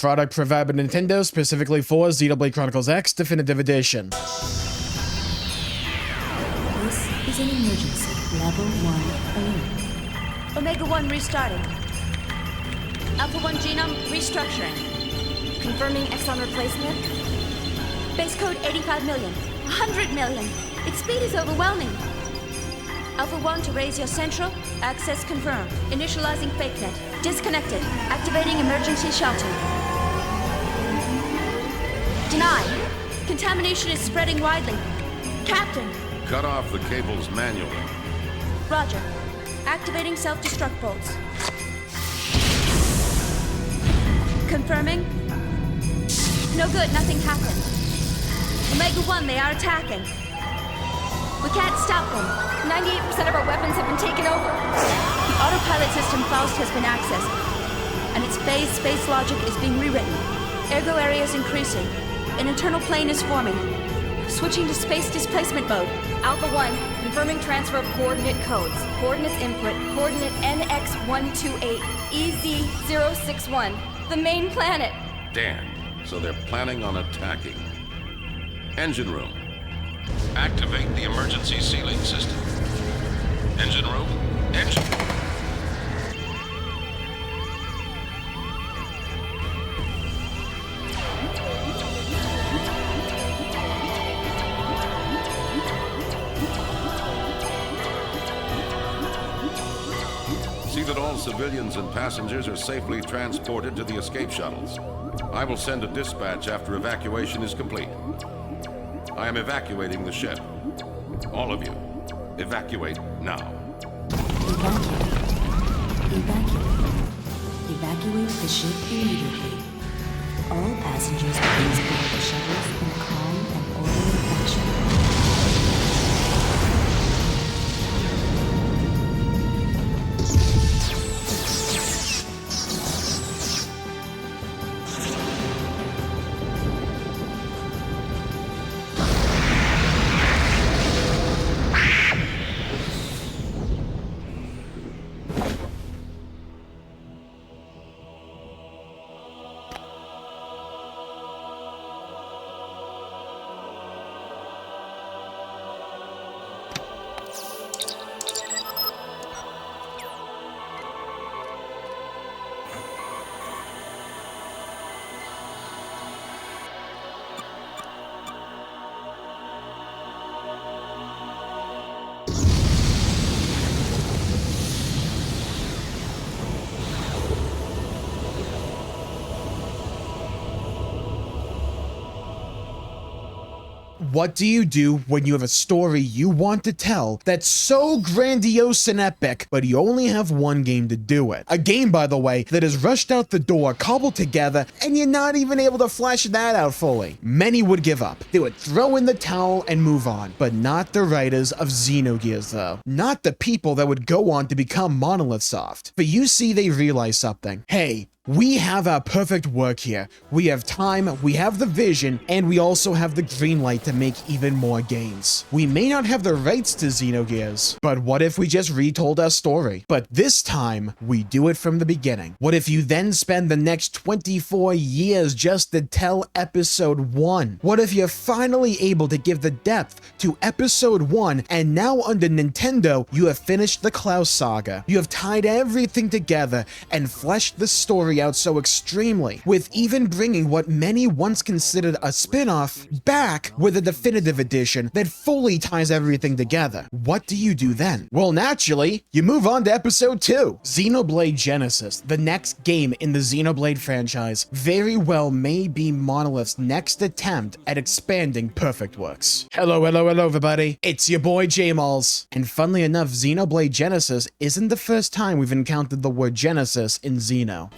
Product provided by Nintendo specifically for Xenoblade Chronicles X Definitive Edition. This is an emergency level 1 alert. Omega 1 restarting. Alpha 1 genome restructuring. Confirming exon replacement. Base code 85 million. 100 million. Its speed is overwhelming. Alpha 1 to raise your central. Access confirmed. Initializing fake net. Disconnected. Activating emergency shelter. Denied. Contamination is spreading widely. Captain. Cut off the cables manually. Roger. Activating self-destruct bolts. Confirming. No good, nothing happened. Omega 1, they are attacking. We can't stop them. 98% of our weapons have been taken over. The autopilot system Faust has been accessed, and its phase space logic is being rewritten. Ergo area is increasing. An internal plane is forming. Switching to space displacement mode. Alpha 1, confirming transfer of coordinate codes. Coordinates input, coordinate NX128, EZ061, the main planet. Damn. So they're planning on attacking. Engine room. Activate the emergency sealing system. Engine room. Engine. See that all civilians and passengers are safely transported to the escape shuttles. I will send a dispatch after evacuation is complete. I am evacuating the ship. All of you, evacuate now. Evacuate. Evacuate the ship immediately. All passengers please board the shuttles in a calm and orderly fashion. What do you do when you have a story you want to tell that's so grandiose and epic, but you only have one game to do it? A game, by the way, that is rushed out the door, cobbled together, and you're not even able to flesh that out fully. Many would give up. They would throw in the towel and move on, but not the writers of Xenogears though. Not the people that would go on to become Monolith Soft. But you see, they realize something. Hey, we have our perfect work here. We have time, we have the vision, and we also have the green light to make even more games. We may not have the rights to Xenogears, but what if we just retold our story? But this time, we do it from the beginning. What if you then spend the next 24 years just to tell episode 1? What if you're finally able to give the depth to episode 1, and now under Nintendo, you have finished the Klaus saga. You have tied everything together and fleshed the story out so extremely, with even bringing what many once considered a spin-off back with a definitive edition that fully ties everything together. What do you do then? Well, naturally, you move on to episode 2. Xenoblade Genesis, the next game in the Xenoblade franchise, very well may be Monolith's next attempt at expanding Perfect Works. Hello everybody, it's your boy Jmulls. And funnily enough, Xenoblade Genesis isn't the first time we've encountered the word Genesis in Xeno.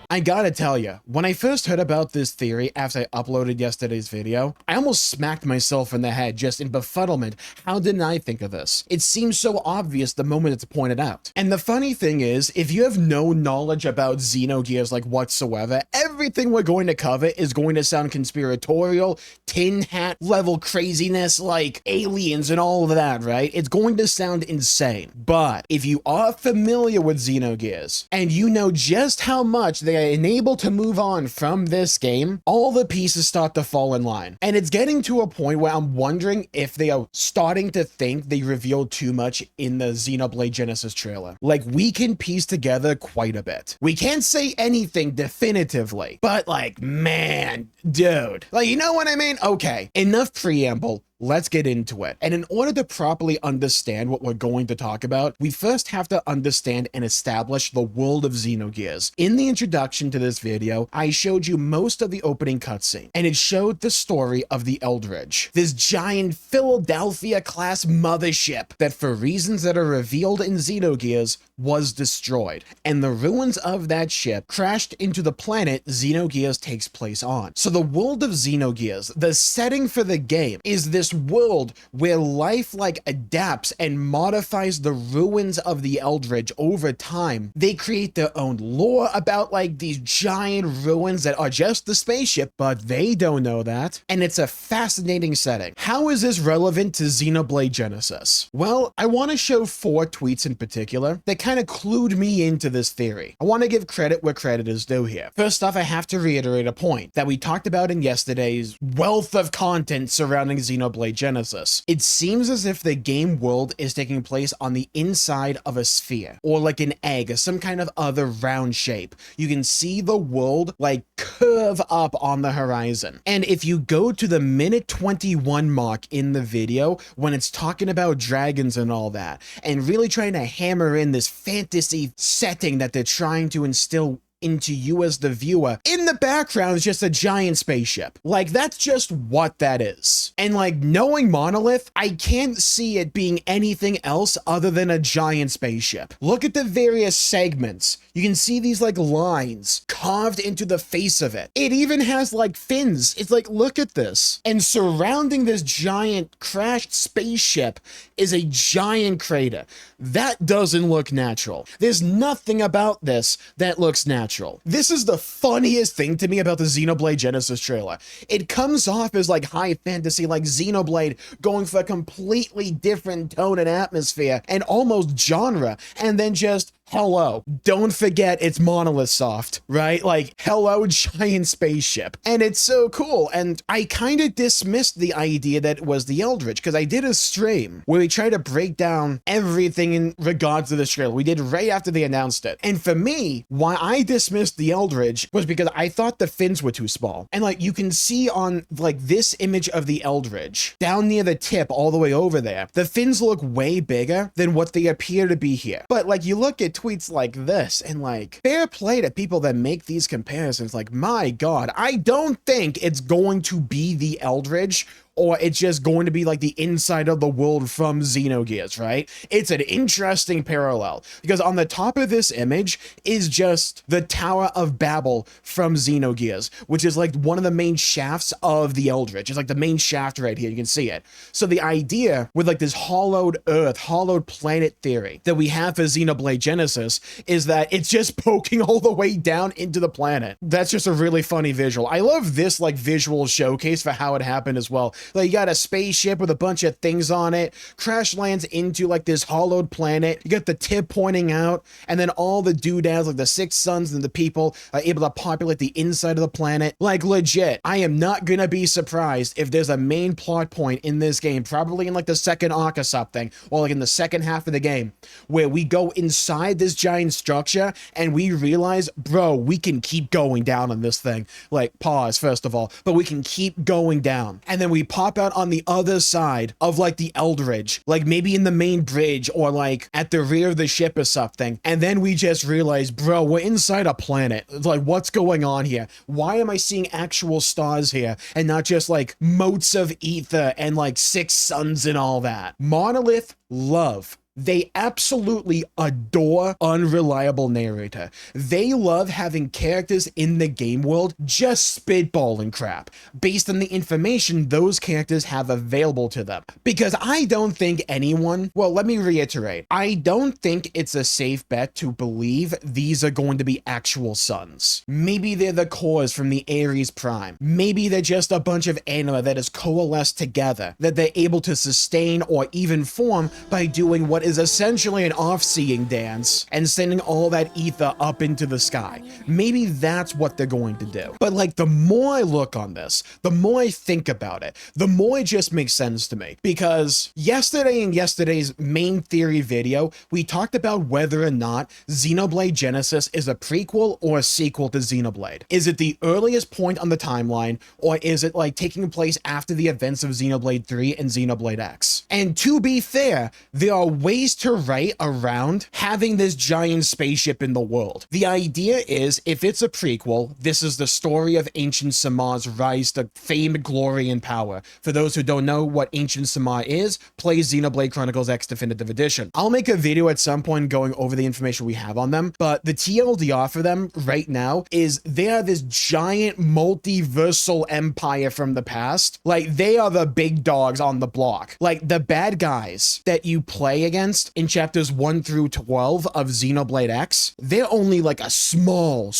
I gotta tell you, when I first heard about this theory after I uploaded yesterday's video, I almost smacked myself in the head just in befuddlement. How didn't I think of this? It seems so obvious the moment it's pointed out. And the funny thing is, if you have no knowledge about Xenogears like whatsoever, every everything we're going to cover is going to sound conspiratorial, tin hat level craziness, like aliens and all of that, right? It's going to sound insane. But if you are familiar with Xenogears and you know just how much they are enabled to move on from this game, all the pieces start to fall in line. And it's getting to a point where I'm wondering if they are starting to think they revealed too much in the Xenoblade Genesis trailer. Like, we can piece together quite a bit. We can't say anything definitively, but like, man, dude, like, you know what I mean? Okay, enough preamble. Let's get into it. And in order to properly understand what we're going to talk about, we first have to understand and establish the world of Xenogears. In the introduction to this video, I showed you most of the opening cutscene, and it showed the story of the Eldridge, this giant Philadelphia-class mothership that, for reasons that are revealed in Xenogears, was destroyed. And the ruins of that ship crashed into the planet Xenogears takes place on. So the world of Xenogears, the setting for the game, is this world where life like adapts and modifies the ruins of the Eldridge over time. They create their own lore about like these giant ruins that are just the spaceship, but they don't know that. And it's a fascinating setting. How is this relevant to Xenoblade Genesis? Well, I want to show 4 tweets in particular that kind of clued me into this theory. I want to give credit where credit is due here. First off, I have to reiterate a point that we talked about in yesterday's wealth of content surrounding Xenoblade Genesis. It seems as if the game world is taking place on the inside of a sphere, or like an egg, or some kind of other round shape. You can see the world like curve up on the horizon. And if you go to the minute 21 mark in the video, when it's talking about dragons and all that, and really trying to hammer in this fantasy setting that they're trying to instill into you as the viewer, in the background is just a giant spaceship. Like, that's just what that is. And like, knowing Monolith, I can't see it being anything else other than a giant spaceship. Look at the various segments. You can see these like lines carved into the face of it. It even has like fins. It's like, look at this. And surrounding this giant crashed spaceship is a giant crater. That doesn't look natural. There's nothing about this that looks natural. This is the funniest thing to me about the Xenoblade Genesis trailer. It comes off as like high fantasy, like Xenoblade going for a completely different tone and atmosphere and almost genre, and then just hello. Don't forget it's Monolith Soft, right? Like, hello, giant spaceship. And it's so cool. And I kind of dismissed the idea that it was the Eldritch, because I did a stream where we tried to break down everything in regards to the trailer. We did right after they announced it. And for me, why I dismissed the Eldritch was because I thought the fins were too small. And like, you can see on like this image of the Eldritch down near the tip all the way over there, the fins look way bigger than what they appear to be here. But like, you look at tweets like this and like, fair play to people that make these comparisons. Like, my God, I don't think it's going to be the Eldridge, or it's just going to be like the inside of the world from Xenogears, right? It's an interesting parallel, because on the top of this image is just the Tower of Babel from Xenogears, which is like one of the main shafts of the Eldritch. It's like the main shaft right here, you can see it. So the idea with like this hollowed earth, hollowed planet theory that we have for Xenoblade Genesis is that it's just poking all the way down into the planet. That's just a really funny visual. I love this like visual showcase for how it happened as well. Like, you got a spaceship with a bunch of things on it, crash lands into like this hollowed planet. You got the tip pointing out, and then all the doodads, like the 6 suns and the people, are able to populate the inside of the planet. Like, legit, I am not gonna be surprised if there's a main plot point in this game, probably in like the second arc or something, or like in the second half of the game, where we go inside this giant structure and we realize, bro, we can keep going down on this thing. Like, pause first of all, but we can keep going down. And then we pop out on the other side of like the Eldridge, like maybe in the main bridge or like at the rear of the ship or something. And then we just realize, bro, we're inside a planet. It's like, what's going on here? Why am I seeing actual stars here and not just like motes of ether and like 6 suns and all that? Monolith love They absolutely adore unreliable narrator. They love having characters in the game world just spitballing crap based on the information those characters have available to them. Because I don't think anyone, well, let me reiterate, I don't think it's a safe bet to believe these are going to be actual suns. Maybe they're the cores from the Ares Prime. Maybe they're just a bunch of anima that is coalesced together, that they're able to sustain or even form by doing what is essentially an off-seeing dance and sending all that ether up into the sky. Maybe that's what they're going to do. But like, the more I look on this, the more I think about it, the more it just makes sense to me. Because yesterday in yesterday's main theory video, we talked about whether or not Xenoblade Genesis is a prequel or a sequel to Xenoblade. Is it the earliest point on the timeline, or is it like taking place after the events of Xenoblade 3 and Xenoblade X? And to be fair, there are ways to write around having this giant spaceship in the world. The idea is, if it's a prequel, this is the story of Ancient Samar's rise to fame, glory, and power. For those who don't know what Ancient Samar is, play Xenoblade Chronicles X Definitive Edition. I'll make a video at some point going over the information we have on them, but the TLDR for them right now is they are this giant multiversal empire from the past. Like, they are the big dogs on the block. Like, the bad guys that you play against in chapters 1 through 12 of Xenoblade X, they're only like a small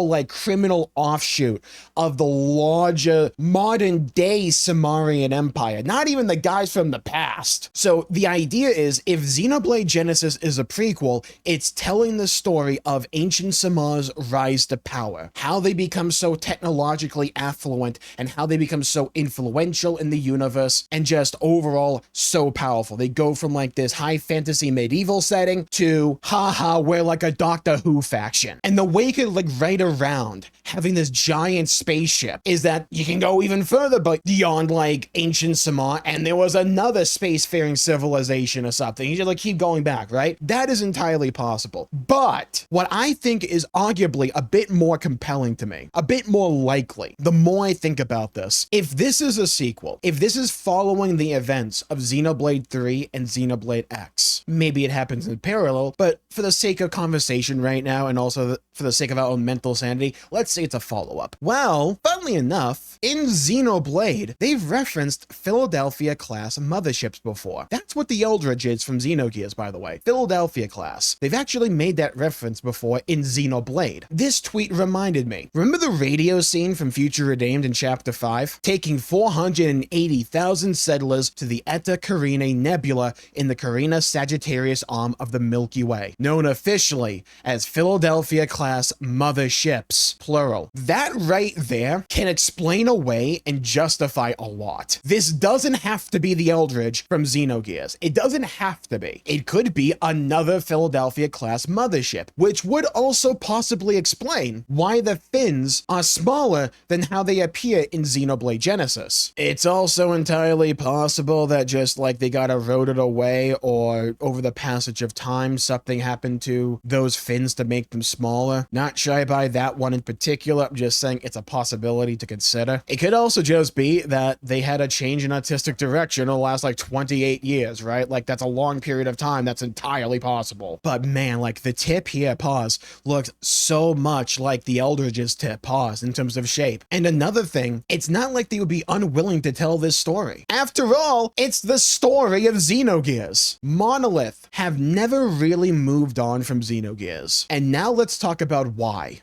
like criminal offshoot of the larger modern day Samarian empire, not even the guys from the past. So the idea is, if Xenoblade Genesis is a prequel, it's telling the story of Ancient Samar's rise to power, how they become so technologically affluent and how they become so influential in the universe and just overall so powerful. They go from like this high fantasy medieval setting to, haha, we're like a Doctor Who faction. And the way you could like write around having this giant spaceship is that you can go even further but beyond like Ancient Samar, and there was another spacefaring civilization or something. You just like keep going back, right? That is entirely possible. But what I think is arguably a bit more compelling to me, a bit more likely, the more I think about this, if this is a sequel, if this is following the events of Xenoblade 3 and Xenoblade X, maybe it happens in parallel, but for the sake of conversation right now, and also for the sake of our own mental sanity, let's say it's a follow-up. Well, funnily enough, in Xenoblade, they've referenced Philadelphia-class motherships before. That's what the Eldridge is from Xenogears, by the way. Philadelphia-class. They've actually made that reference before in Xenoblade. This tweet reminded me. Remember the radio scene from Future Redeemed in Chapter 5? Taking 480,000 settlers to the Eta Carinae Nebula in the Carina Sagittarius arm of the Milky Way, known officially as Philadelphia-class motherships, plural. That right there can explain away and justify a lot. This doesn't have to be the Eldridge from Xenogears. It doesn't have to be. It could be another Philadelphia-class mothership, which would also possibly explain why the fins are smaller than how they appear in Xenoblade Genesis. It's also entirely possible that just like they got eroded away, or over the passage of time something happened to those fins to make them smaller. Not shy by that one in particular, I'm just saying it's a possibility to consider. It could also just be that they had a change in artistic direction in the last like 28 years, right? Like, that's a long period of time. That's entirely possible. But man, like the tip here, pause, looks so much like the Eldridge's tip, pause, in terms of shape. And another thing, it's not like they would be unwilling to tell this story. After all, it's the story of Xenogears. Monolith have never really moved on from Xenogears. And now let's talk about why.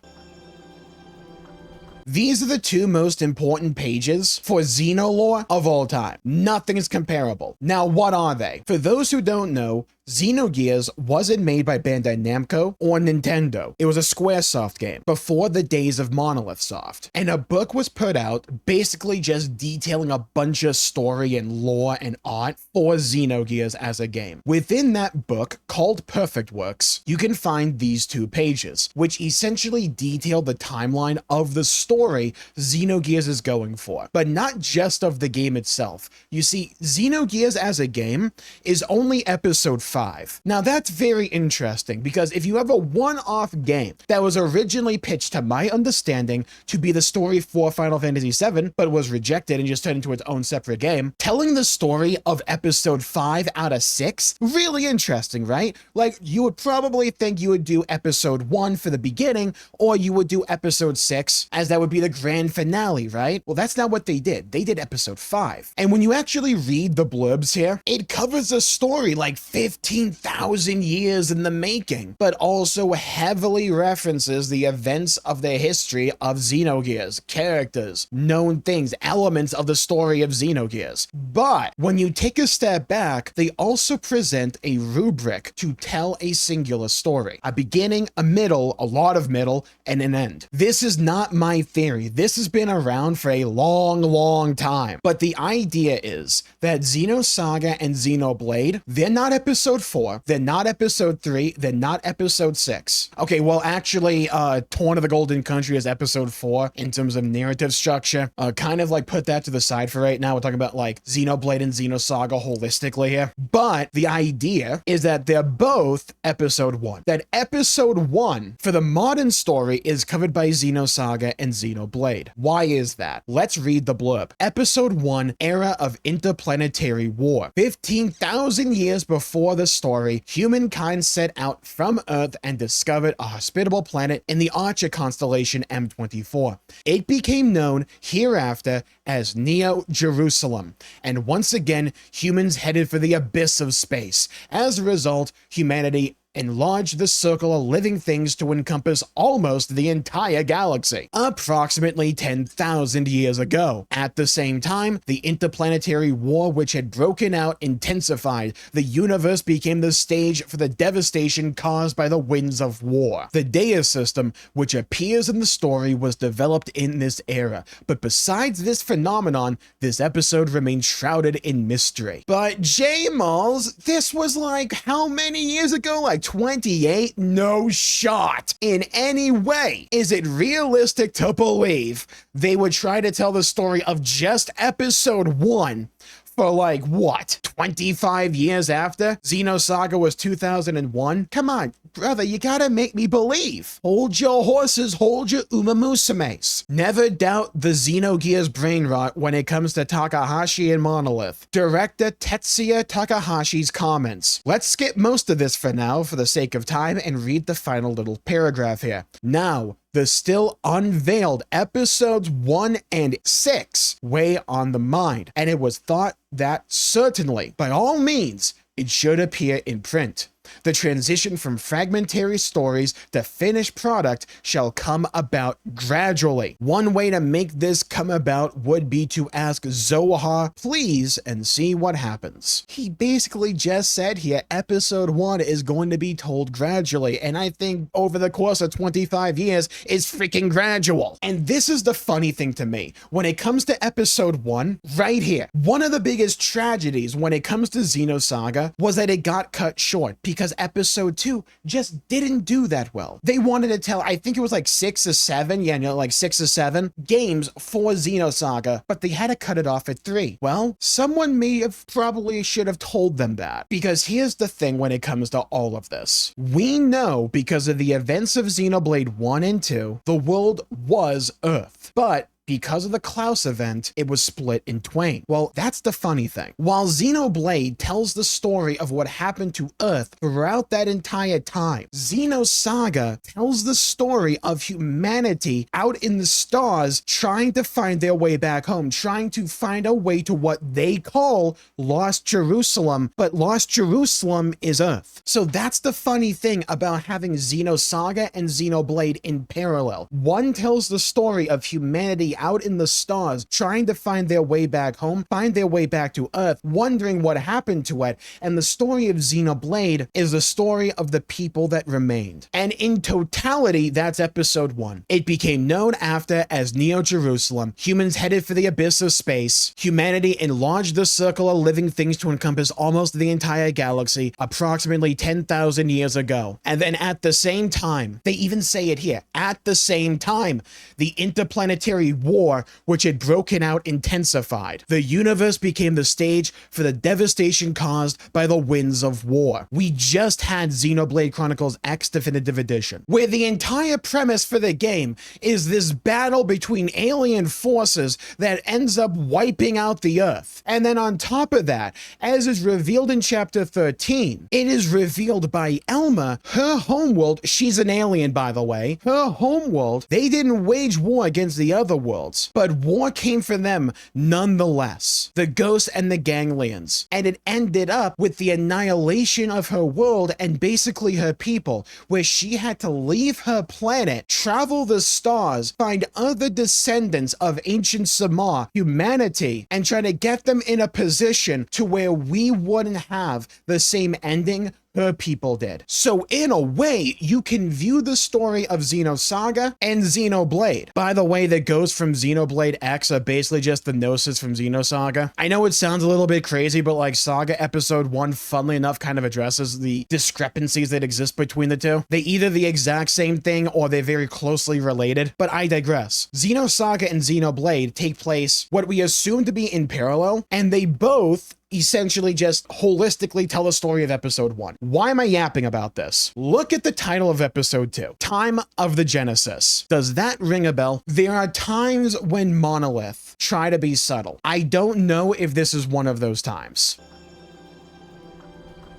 These are the two most important pages for Xenolore of all time. Nothing is comparable. Now, what are they? For those who don't know, Xenogears wasn't made by Bandai Namco or Nintendo. It was a Squaresoft game before the days of Monolith Soft. And a book was put out basically just detailing a bunch of story and lore and art for Xenogears as a game. Within that book, called Perfect Works, you can find these two pages, which essentially detail the timeline of the story Xenogears is going for, but not just of the game itself. You see, Xenogears as a game is only episode 5 5. Now that's very interesting, because if you have a one-off game that was originally pitched, to my understanding, to be the story for Final Fantasy VII, but was rejected and just turned into its own separate game, telling the story of episode 5 out of 6, really interesting, right? Like, you would probably think you would do episode 1 for the beginning, or you would do episode 6 as that would be the grand finale, right? Well, that's not what they did. They did episode 5. And when you actually read the blurbs here, it covers a story like 15,000 years in the making, but also heavily references the events of the history of Xenogears, characters, known things, elements of the story of Xenogears. But when you take a step back, they also present a rubric to tell a singular story. A beginning, a middle, a lot of middle, and an end. This is not my theory. This has been around for a long time. But the idea is that Xenosaga and Xenoblade, they're not episode 4, they're not episode 3, they're not episode 6. Okay, well, actually, Torn of the Golden Country is episode 4 in terms of narrative structure. Kind of like put that to the side for right now. We're talking about like Xenoblade and Xenosaga holistically here. But the idea is that they're both episode 1. That episode 1 for the modern story is covered by Xenosaga and Xenoblade. Why is that? Let's read the blurb. Episode 1, Era of Interplanetary War. 15,000 years before the story, humankind set out from Earth and discovered a hospitable planet in the Archer constellation M24. It became known hereafter as Neo Jerusalem, and once again, humans headed for the abyss of space. As a result, humanity enlarged the circle of living things to encompass almost the entire galaxy, approximately 10,000 years ago. At the same time, the interplanetary war which had broken out intensified. The universe became the stage for the devastation caused by the winds of war. The Deus system, which appears in the story, was developed in this era. But besides this phenomenon, this episode remains shrouded in mystery. But Jmulls, this was like how many years ago? Like 28? No shot. In any way is it realistic to believe they would try to tell the story of just episode 1 for like, what, 25 years after? Xenosaga was 2001? Come on, brother, you gotta make me believe. Hold your horses, hold your umamusumes. Never doubt the Xenogears brain rot when it comes to Takahashi and Monolith. Director Tetsuya Takahashi's comments. Let's skip most of this for now for the sake of time and read the final little paragraph here. Now, the still unveiled episodes 1 and 6 weigh on the mind, and it was thought that certainly, by all means, it should appear in print. The transition from fragmentary stories to finished product shall come about gradually. One way to make this come about would be to ask Zohar, please, and see what happens. He basically just said here, episode 1 is going to be told gradually, and I think over the course of 25 years is freaking gradual. And this is the funny thing to me. When it comes to episode 1, right here, one of the biggest tragedies when it comes to Xenosaga was that it got cut short, because episode 2 just didn't do that well. They wanted to tell, I think it was like 6 or 7, yeah, no, like 6 or 7 games for Xenosaga, but they had to cut it off at 3. Well, someone probably should have told them that, because here's the thing when it comes to all of this. We know because of the events of Xenoblade 1 and 2, the world was Earth, but because of the Klaus event, it was split in twain. Well, that's the funny thing. While Xenoblade tells the story of what happened to Earth throughout that entire time, Xenosaga tells the story of humanity out in the stars trying to find their way back home, trying to find a way to what they call Lost Jerusalem, but Lost Jerusalem is Earth. So that's the funny thing about having Xenosaga and Xenoblade in parallel. One tells the story of humanity out in the stars, trying to find their way back home, find their way back to Earth, wondering what happened to it. And the story of Xenoblade is the story of the people that remained. And in totality, that's episode 1. It became known after as Neo Jerusalem. Humans headed for the abyss of space. Humanity enlarged the circle of living things to encompass almost the entire galaxy, approximately 10,000 years ago. And then at the same time, they even say it here, at the same time, the interplanetary war which had broken out intensified. The universe became the stage for the devastation caused by the winds of war. We just had Xenoblade Chronicles X Definitive Edition, where the entire premise for the game is this battle between alien forces that ends up wiping out the Earth. And then on top of that, as is revealed in Chapter 13, it is revealed by Elma, her homeworld, she's an alien by the way, her homeworld, they didn't wage war against the other worlds, but war came for them nonetheless. The ghosts and the ganglions. And it ended up with the annihilation of her world and basically her people, where she had to leave her planet, travel the stars, find other descendants of ancient Samar, humanity, and try to get them in a position to where we wouldn't have the same ending her people did. So in a way, you can view the story of Xenosaga and Xenoblade. By the way, the ghosts from Xenoblade X are basically just the Gnosis from Xenosaga. I know it sounds a little bit crazy, but like Saga Episode 1, funnily enough, kind of addresses the discrepancies that exist between the two. They're either the exact same thing or they're very closely related, but I digress. Xenosaga and Xenoblade take place what we assume to be in parallel, and they both essentially just holistically tell the story of episode 1. Why am I yapping about this? Look at the title of episode 2, Time of the Genesis. Does that ring a bell? There are times when Monolith try to be subtle. I don't know if this is one of those times.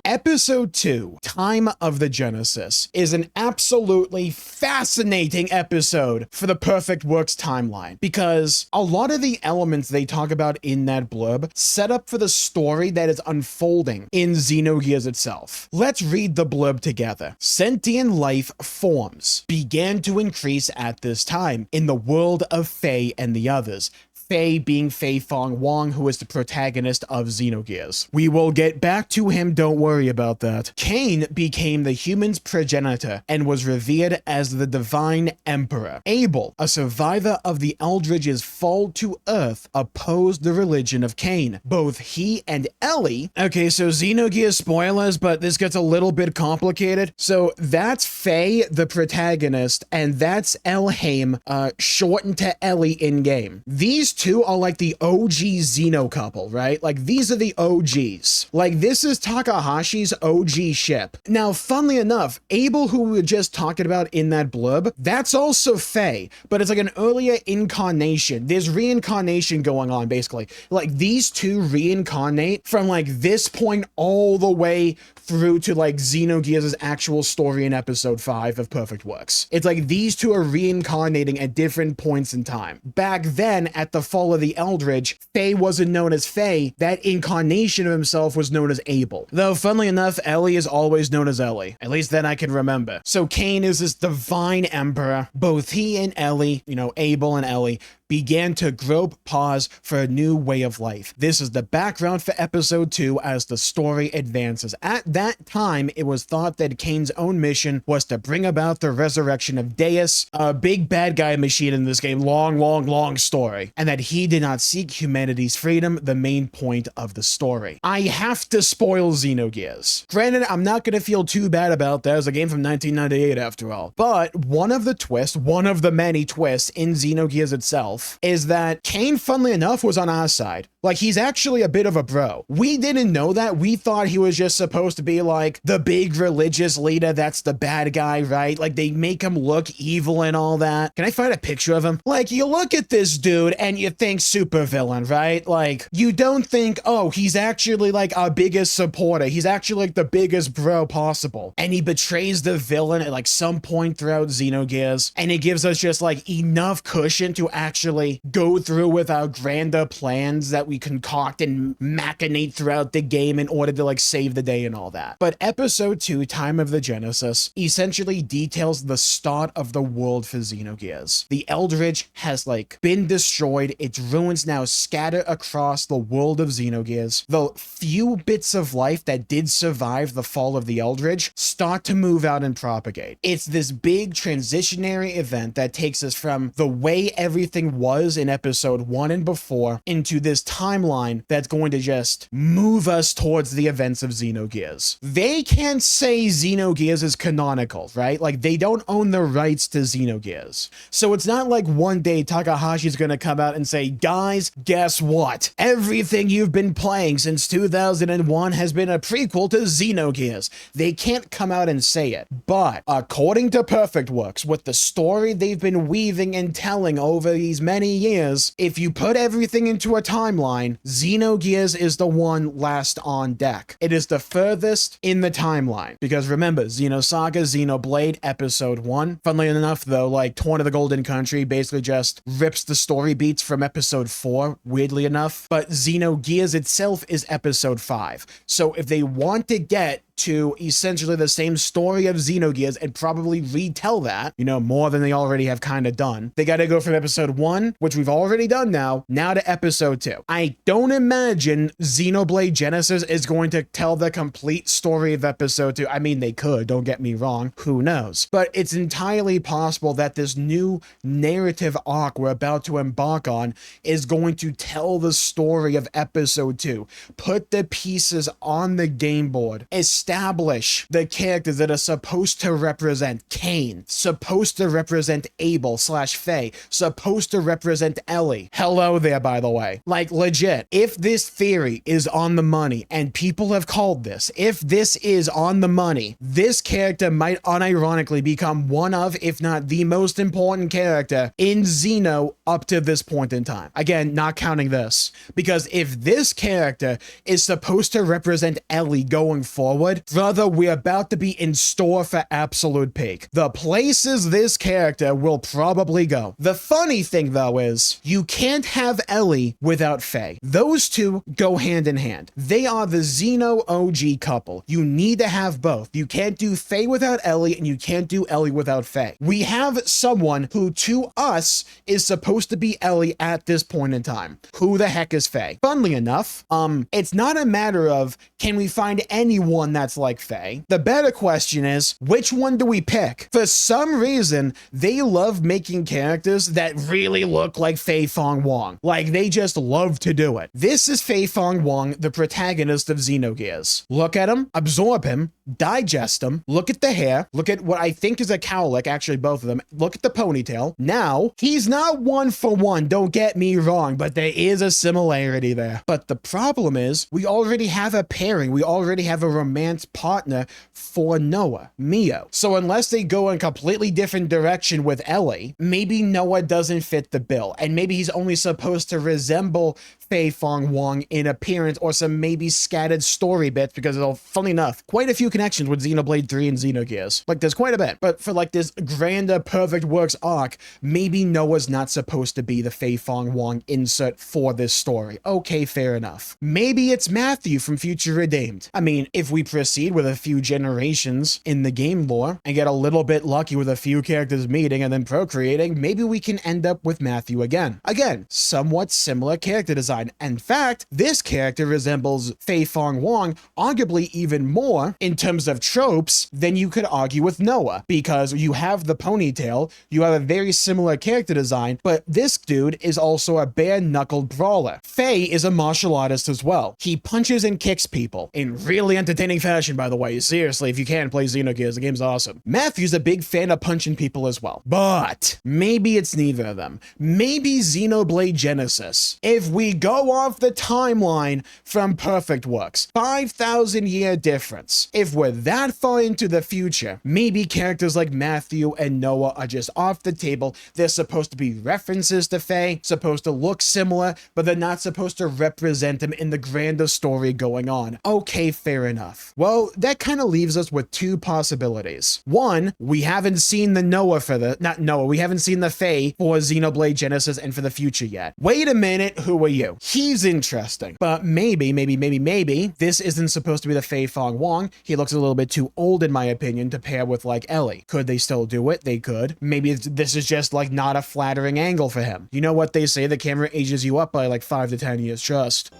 Episode 2, Time of the Genesis, is an absolutely fascinating episode for the Perfect Works timeline, because a lot of the elements they talk about in that blurb set up for the story that is unfolding in Xenogears itself. Let's read the blurb together. Sentient life forms began to increase at this time in the world of Faye and the others. Faye being Fei Fong Wong, who is the protagonist of Xenogears. We will get back to him, don't worry about that. Cain became the human's progenitor and was revered as the divine emperor. Abel, a survivor of the Eldridge's fall to Earth, opposed the religion of Cain. Both he and Ellie... Okay, so Xenogears spoilers, but this gets a little bit complicated. So that's Faye, the protagonist, and that's Elhaim, shortened to Ellie in-game. These two are like the OG Xeno couple, right? Like, these are the OGs. Like, this is Takahashi's OG ship. Now, funnily enough, Abel, who we were just talking about in that blurb, that's also Faye, but it's like an earlier incarnation. There's reincarnation going on, basically. Like, these two reincarnate from, like, this point all the way through to, like, Xenogears' actual story in episode 5 of Perfect Works. It's like these two are reincarnating at different points in time. Back then, at the fall of the Eldridge, Faye wasn't known as Faye. That incarnation of himself was known as Abel. Though, funnily enough, Ellie is always known as Ellie. At least that I can remember. So Cain is this divine emperor. Both he and Ellie, you know, Abel and Ellie, began to grope paths for a new way of life. This is the background for episode 2 as the story advances. At that time, it was thought that Cain's own mission was to bring about the resurrection of Deus, a big bad guy machine in this game, long story, and that he did not seek humanity's freedom, the main point of the story. I have to spoil Xenogears. Granted, I'm not going to feel too bad about that, as a game from 1998 after all, but one of the twists, one of the many twists in Xenogears itself, is that Cain, funnily enough, was on our side. Like, he's actually a bit of a bro. We didn't know that. We thought he was just supposed to be like the big religious leader that's the bad guy, right? Like, they make him look evil and all that. Can I find a picture of him? Like, you look at this dude and you think supervillain, right? Like, you don't think, oh, he's actually like our biggest supporter. He's actually like the biggest bro possible. And he betrays the villain at like some point throughout Xenogears. And it gives us just like enough cushion to actually go through with our grander plans that we concoct and machinate throughout the game in order to like save the day and all that. But episode 2, Time of the Genesis, essentially details the start of the world for Xenogears. The Eldridge has like been destroyed. Its ruins now scatter across the world of Xenogears. The few bits of life that did survive the fall of the Eldridge start to move out and propagate. It's this big transitionary event that takes us from the way everything was in episode 1 and before into this timeline that's going to just move us towards the events of Xenogears. They can't say Xenogears is canonical, right? Like, they don't own the rights to Xenogears. So it's not like one day Takahashi's gonna come out and say, guys, guess what? Everything you've been playing since 2001 has been a prequel to Xenogears. They can't come out and say it. But according to Perfect Works, with the story they've been weaving and telling over these many years, if you put everything into a timeline, Xenogears is the one last on deck. It is the furthest in the timeline. Because remember, Xenosaga, Xenoblade, Episode 1. Funnily enough, though, like, Torn of the Golden Country basically just rips the story beats from Episode 4, weirdly enough. But Xenogears itself is Episode 5. So if they want to get to essentially the same story of Xenogears and probably retell that, you know, more than they already have kind of done, they got to go from Episode 1, which we've already done now to Episode 2. I don't imagine Xenoblade Genesis is going to tell the complete story of Episode 2. I mean, they could, don't get me wrong, who knows? But it's entirely possible that this new narrative arc we're about to embark on is going to tell the story of Episode 2, put the pieces on the game board, establish the characters that are supposed to represent Cain, supposed to represent Abel/Faye, supposed to represent Ellie. Hello there, by the way. Like, legit, if this theory is on the money, and people have called this, if this is on the money, this character might unironically become one of, if not the most important character in Xeno up to this point in time. Again, not counting this. Because if this character is supposed to represent Ellie going forward, brother, we're about to be in store for absolute peak. The places this character will probably go. The funny thing, though, is you can't have Ellie without Faye. Those two go hand in hand. They are the Xeno OG couple. You need to have both. You can't do Faye without Ellie, and you can't do Ellie without Faye. We have someone who, to us, is supposed to be Ellie at this point in time. Who the heck is Faye? Funnily enough, it's not a matter of, can we find anyone that's like Faye? The better question is, which one do we pick? For some reason, they love making characters that really look like Faye Fong Wong. Like, they just love to do it. This is Faye Fong Wong, the protagonist of Xenogears. Look at him, absorb him, digest him, look at the hair, look at what I think is a cowlick, actually both of them, look at the ponytail. Now, he's not one for one, don't get me wrong, but there is a similarity there. But the problem is, we already have a pairing, we already have a romance partner for Noah, Mio. So unless they go in a completely different direction with Ellie, maybe Noah doesn't fit the bill, and maybe he's only supposed to resemble Faye Fong Wong in appearance or some maybe scattered story bits, because funny enough, quite a few connections with Xenoblade 3 and Xenogears. Like, there's quite a bit. But for like this grander Perfect Works arc, maybe Noah's not supposed to be the Faye Fong Wong insert for this story. Okay, fair enough. Maybe it's Matthew from Future Redeemed. I mean, if we proceed with a few generations in the game lore and get a little bit lucky with a few characters meeting and then procreating, maybe we can end up with Matthew again. Again, somewhat similar character design. In fact, this character resembles Faye Fong Wong arguably even more in terms of tropes than you could argue with Noah, because you have the ponytail, you have a very similar character design, but this dude is also a bare-knuckled brawler. Faye is a martial artist as well. He punches and kicks people in really entertaining fashion, by the way. Seriously, if you can play Xenogears, the game's awesome. Matthew's a big fan of punching people as well. But maybe it's neither of them. Maybe Xenoblade Genesis. If we go off the timeline from Perfect Works, 5,000 year difference. If we're that far into the future, maybe characters like Matthew and Noah are just off the table. They're supposed to be references to Faye, supposed to look similar, but they're not supposed to represent him in the grander story going on. Okay, fair enough. Well, that kind of leaves us with two possibilities. One, we haven't seen the Noah for we haven't seen the Faye for Xenoblade Genesis and for the future yet. Wait a minute, who are you? He's interesting, but maybe this isn't supposed to be the Faye Fong Wong. He looks a little bit too old, in my opinion, to pair with like Ellie. Could they still do it? They could. Maybe this is just like not a flattering angle for him. You know what they say, the camera ages you up by like 5 to 10 years, trust.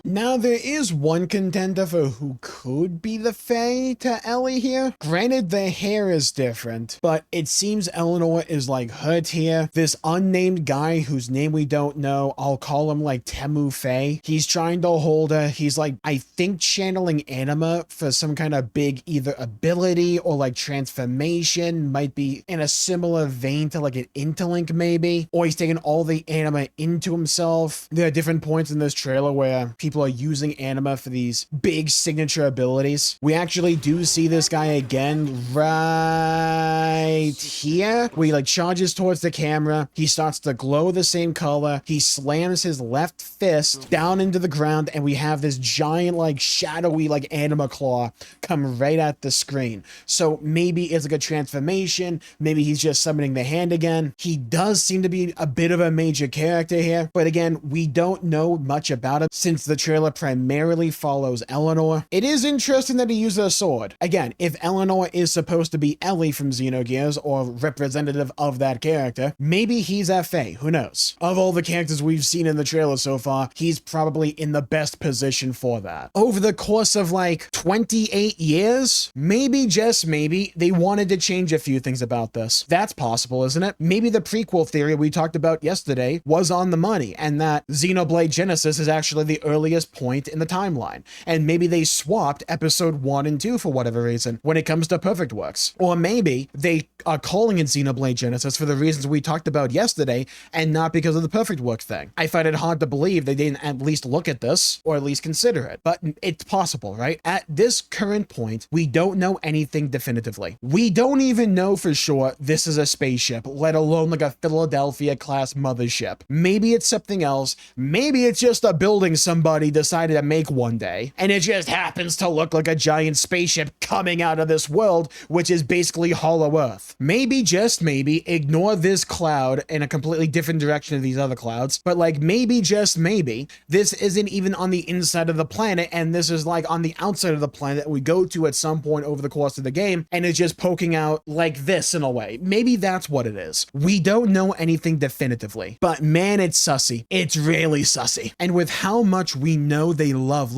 Now, there is one contender for who could be the Fae to Ellie here. Granted, the hair is different, but it seems Eleanor is like hurt here. This unnamed guy whose name we don't know, I'll call him like Temu Fae. He's trying to hold her. He's like, I think channeling anima for some kind of big either ability or like transformation, might be in a similar vein to like an interlink maybe, or he's taking all the anima into himself. There are different points in this trailer where people are using anima for these big signature abilities. We actually do see this guy again right here, where he like charges towards the camera. He starts to glow the same color. He slams his left fist down into the ground, and we have this giant like shadowy like anima claw come right at the screen. So maybe it's like a transformation. Maybe he's just summoning the hand again. He does seem to be a bit of a major character here, but again, we don't know much about it since the trailer primarily follows Eleanor. It is interesting that he uses a sword. Again, if Eleanor is supposed to be Ellie from Xenogears or representative of that character, maybe he's a Fae. Who knows? Of all the characters we've seen in the trailer so far, he's probably in the best position for that. Over the course of like 28 years, maybe, just maybe, they wanted to change a few things about this. That's possible, isn't it? Maybe the prequel theory we talked about yesterday was on the money, and that Xenoblade Genesis is actually the earliest point in the timeline. And maybe they swapped episode 1 and 2 for whatever reason when it comes to Perfect Works. Or maybe they are calling it Xenoblade Genesis for the reasons we talked about yesterday and not because of the Perfect Works thing. I find it hard to believe they didn't at least look at this or at least consider it, but it's possible, right? At this current point, we don't know anything definitively. We don't even know for sure this is a spaceship, let alone like a Philadelphia class mothership. Maybe it's something else. Maybe it's just a building somebody decided to make one day, and it just happens to look like a giant spaceship coming out of this world, which is basically Hollow Earth. Maybe, just maybe, ignore this cloud in a completely different direction of these other clouds, but like maybe, just maybe, this isn't even on the inside of the planet, and this is like on the outside of the planet that we go to at some point over the course of the game, and it's just poking out like this in a way. Maybe that's what it is. We don't know anything definitively, but man, it's sussy. It's really sussy. And with how much we know they love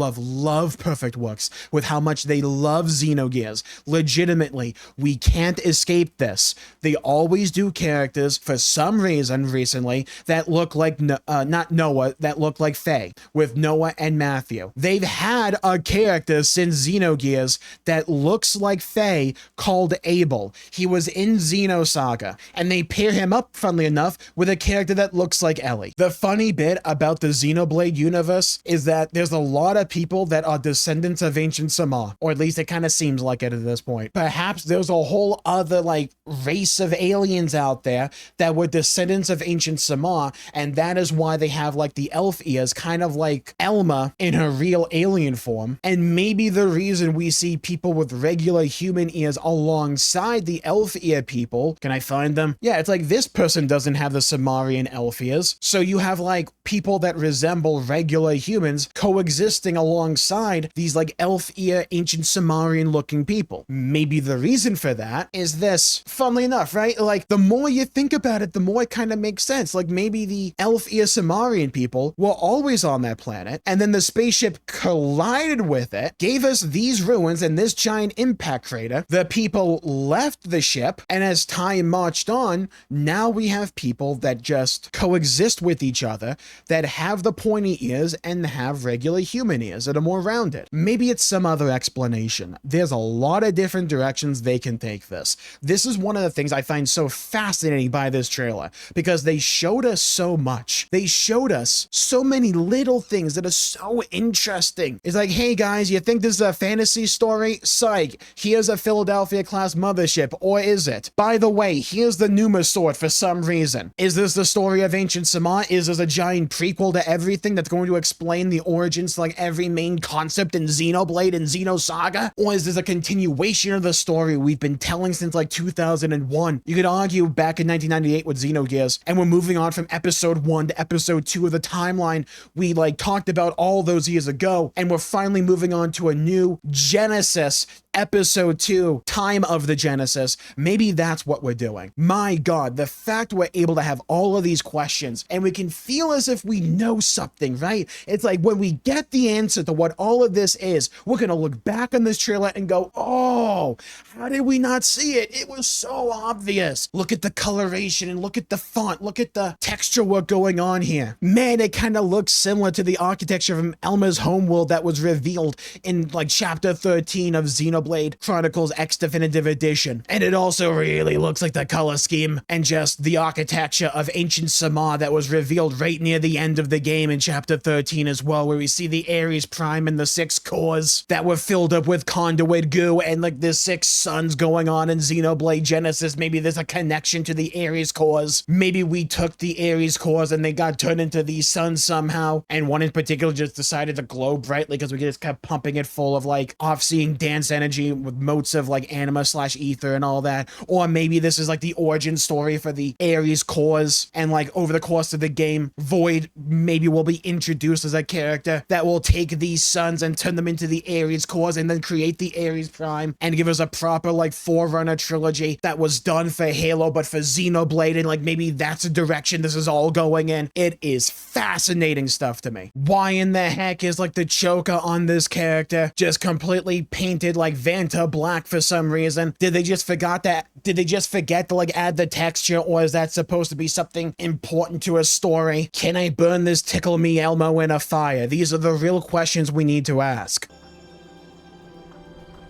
Perfect Works, with how much they love Xenogears, legitimately, we can't escape this. They always do characters, for some reason recently, that look like, not Noah, that look like Faye, with Noah and Matthew. They've had a character since Xenogears that looks like Faye called Abel. He was in Xenosaga, and they pair him up, funnily enough, with a character that looks like Ellie. The funny bit about the Xenoblade universe is that there's a lot of people that are descendants of ancient Sama, or at least it kind of seems like it at this point. Perhaps there's a whole other like race of aliens out there that were descendants of ancient Sama, and that is why they have like the elf ears, kind of like Elma in her real alien form. And maybe the reason we see people with regular human ears alongside the elf ear people, can I find them? Yeah, it's like this person doesn't have the Samarian elf ears, so you have like people that resemble regular humans coexisting alongside these like elf ear ancient Samarian looking people. Maybe the reason for that is this. Funnily enough, right? Like the more you think about it, the more it kind of makes sense. Like maybe the elf ear Samarian people were always on that planet, and then the spaceship collided with it, gave us these ruins and this giant impact crater. The people left the ship, and as time marched on, now we have people that just coexist with each other, that have the pointy ears and have regular human ears that are more rounded. Maybe it's some other explanation. There's a lot of different directions they can take this. This is one of the things I find so fascinating by this trailer, because they showed us so much. They showed us so many little things that are so interesting. It's like, hey guys, you think this is a fantasy story? Psych, here's a Philadelphia class mothership, or is it? By the way, here's the Numa sword for some reason. Is this the story of ancient Sama? Is this a giant prequel to everything that's going to explain the origins to like every main concept in Xenoblade and Xenosaga? Or is this a continuation of the story we've been telling since like 2001? You could argue back in 1998 with Xenogears, and we're moving on from episode 1 to episode 2 of the timeline we like talked about all those years ago, and we're finally moving on to a new Genesis Episode 2, Time of the Genesis. Maybe that's what we're doing. My God, the fact we're able to have all of these questions and we can feel as if we know something, right? It's like when we get the answer to what all of this is, we're going to look back on this trailer and go, oh, how did we not see it? It was so obvious. Look at the coloration and look at the font. Look at the texture work going on here. Man, it kind of looks similar to the architecture from Elma's homeworld that was revealed in like chapter 13 of Xenoblade Chronicles X Definitive Edition. And it also really looks like the color scheme and just the architecture of ancient Samar that was revealed right near the end of the game in chapter 13 as well, where we see the Ares Prime and the 6 cores that were filled up with conduit goo and like the 6 suns going on in Xenoblade Genesis. Maybe there's a connection to the Ares cores. Maybe we took the Ares cores and they got turned into these suns somehow, and one in particular just decided to glow brightly because we just kept pumping it full of like off-seeing dance energy with motes of like anima / ether and all that. Or maybe this is like the origin story for the Ares cores, and like over the course of the game, Void maybe will be introduced as a character that will take these suns and turn them into the Ares cores and then create the Ares Prime and give us a proper like Forerunner trilogy that was done for Halo but for Xenoblade, and like maybe that's a direction this is all going in. It is fascinating stuff to me. Why in the heck is like the choker on this character just completely painted like Vanta black for some reason? Did they just forget to like add the texture, or is that supposed to be something important to a story? Can I burn this Tickle Me Elmo in a fire? These are the real questions we need to ask.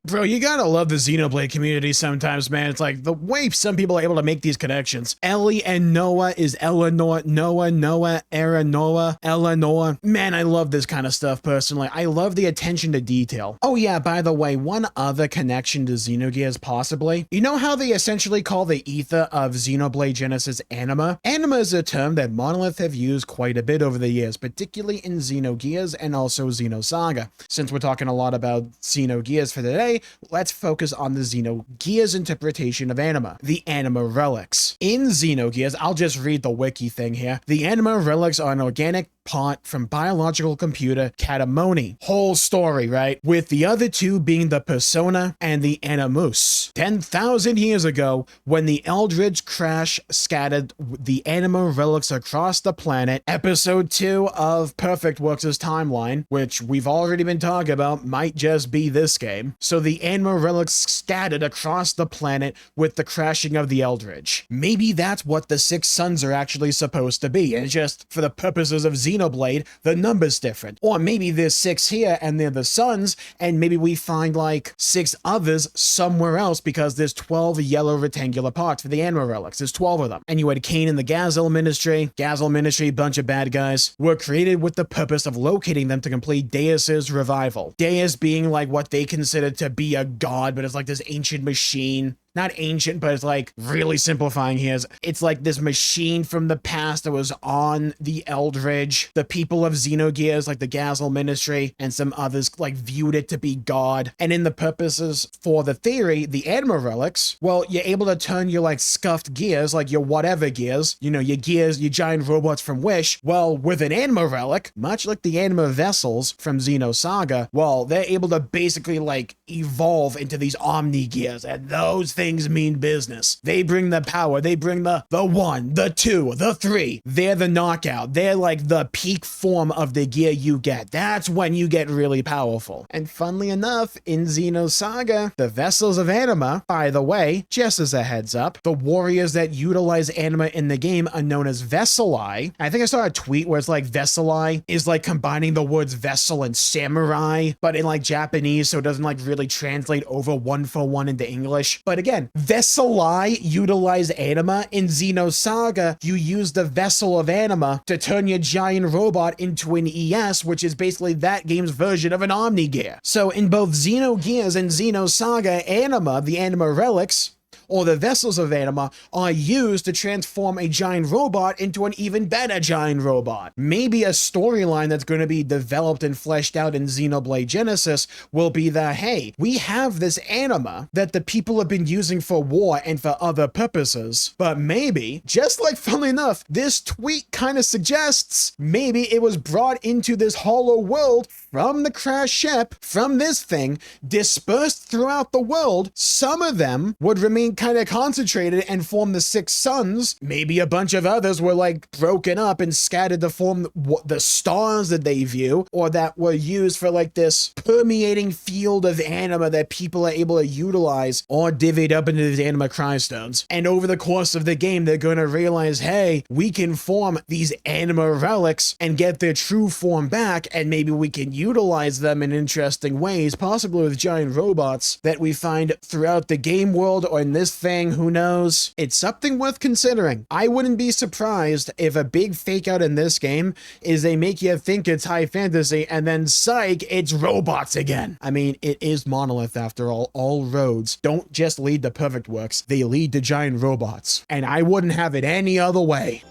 Bro, you gotta love the Xenoblade community sometimes, man. It's like the way some people are able to make these connections. Ellie and Noah is Eleanor, Noah, Era, Noah, Eleanor. Man, I love this kind of stuff personally. I love the attention to detail. Oh yeah, by the way, one other connection to Xenogears possibly. You know how they essentially call the ether of Xenoblade Genesis anima? Anima is a term that Monolith have used quite a bit over the years, particularly in Xenogears and also Xenosaga. Since we're talking a lot about Xenogears for today, let's focus on the Xenogears interpretation of anima, the anima relics. In Xenogears, I'll just read the wiki thing here. The anima relics are an organic part from biological computer Katamoni. Whole story, right? With the other two being the persona and the animus. 10,000 years ago, when the Eldritch crash scattered the anima relics across the planet, episode 2 of Perfect Works' timeline, which we've already been talking about, might just be this game. So the anima relics scattered across the planet with the crashing of the Eldritch. Maybe that's what the 6 suns are actually supposed to be, and just for the purposes of Xenoblade, the number's different. Or maybe there's 6 here and they're the suns, and maybe we find like 6 others somewhere else because there's 12 yellow rectangular parts for the anima relics. There's 12 of them. And you had Cain and the Gazel Ministry. Gazel Ministry, bunch of bad guys, were created with the purpose of locating them to complete Deus's revival. Deus being like what they considered to be a god, but it's like this ancient machine. Not ancient, but it's like really simplifying here. It's like this machine from the past that was on the Eldritch. The people of Xenogears, like the Gazel Ministry and some others, like viewed it to be God. And in the purposes for the theory, the anima relics, well, you're able to turn your like scuffed gears, like your whatever gears, you know, your gears, your giant robots from Wish. Well, with an anima relic, much like the anima vessels from Xenosaga, well, they're able to basically like evolve into these omni gears, and those things mean business. They bring the power. They bring the 1, the 2, the 3. They're the knockout. They're like the peak form of the gear you get. That's when you get really powerful. And funnily enough, in Xenosaga, the vessels of anima, by the way, just as a heads up, the warriors that utilize anima in the game are known as Veseli. I think I saw a tweet where it's like Veseli is like combining the words vessel and samurai, but in like Japanese, so it doesn't like really translate over one for one into English. But again, Veseli utilize anima. In Xenosaga, you use the vessel of anima to turn your giant robot into an ES, which is basically that game's version of an Omni Gear. So in both Xenogears and Xenosaga, anima, the anima relics, or the vessels of anima are used to transform a giant robot into an even better giant robot. Maybe a storyline that's going to be developed and fleshed out in Xenoblade Genesis will be that, hey, we have this anima that the people have been using for war and for other purposes, but maybe, just like funnily enough, this tweet kind of suggests maybe it was brought into this hollow world from the crash ship, from this thing, dispersed throughout the world. Some of them would remain kind of concentrated and form the six suns. Maybe a bunch of others were like broken up and scattered to form the stars that they view, or that were used for like this permeating field of anima that people are able to utilize, or divvied up into these anima crystones. And over the course of the game, they're going to realize, hey, we can form these anima relics and get their true form back, and maybe we can utilize them in interesting ways, possibly with giant robots that we find throughout the game world or in this thing, who knows? It's something worth considering. I wouldn't be surprised if a big fake out in this game is they make you think it's high fantasy and then psych, it's robots again. I mean, it is Monolith after all. All roads don't just lead to perfect works, they lead to giant robots. And I wouldn't have it any other way.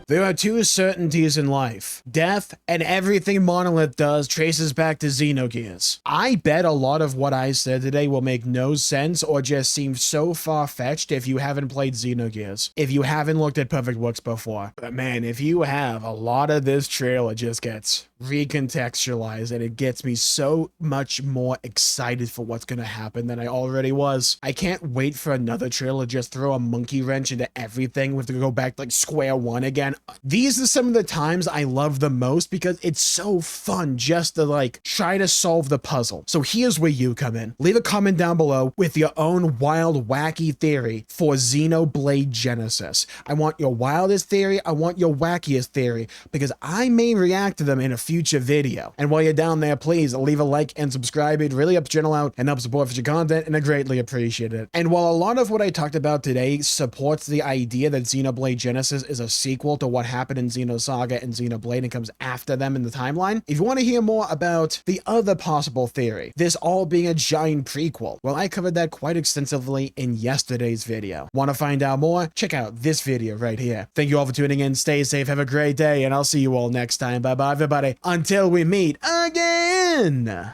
There are two certainties in life. Death and everything Monolith does traces back to Xenogears. I bet a lot of what I said today will make no sense or just seem so far-fetched if you haven't played Xenogears, if you haven't looked at Perfect Works before. But man, if you have, a lot of this trailer just gets recontextualized, and it gets me so much more excited for what's gonna happen than I already was. I can't wait for another trailer to just throw a monkey wrench into everything. We have to go back to like square one again. These are some of the times I love the most because it's so fun just to like try to solve the puzzle. So here's where you come in. Leave a comment down below with your own wild, wacky theory for Xenoblade Genesis. I want your wildest theory, I want your wackiest theory, because I may react to them in a future video. And while you're down there, please leave a like and subscribe. It really helps the channel out and helps support future content, and I greatly appreciate it. And while a lot of what I talked about today supports the idea that Xenoblade Genesis is a sequel to what happened in Xenosaga and Xenoblade and comes after them in the timeline, if you want to hear more about the other possible theory, this all being a giant prequel, well, I covered that quite extensively in yesterday's video. Want to find out more? Check out this video right here. Thank you all for tuning in. Stay safe, have a great day, and I'll see you all next time. Bye bye, everybody. Until we meet again.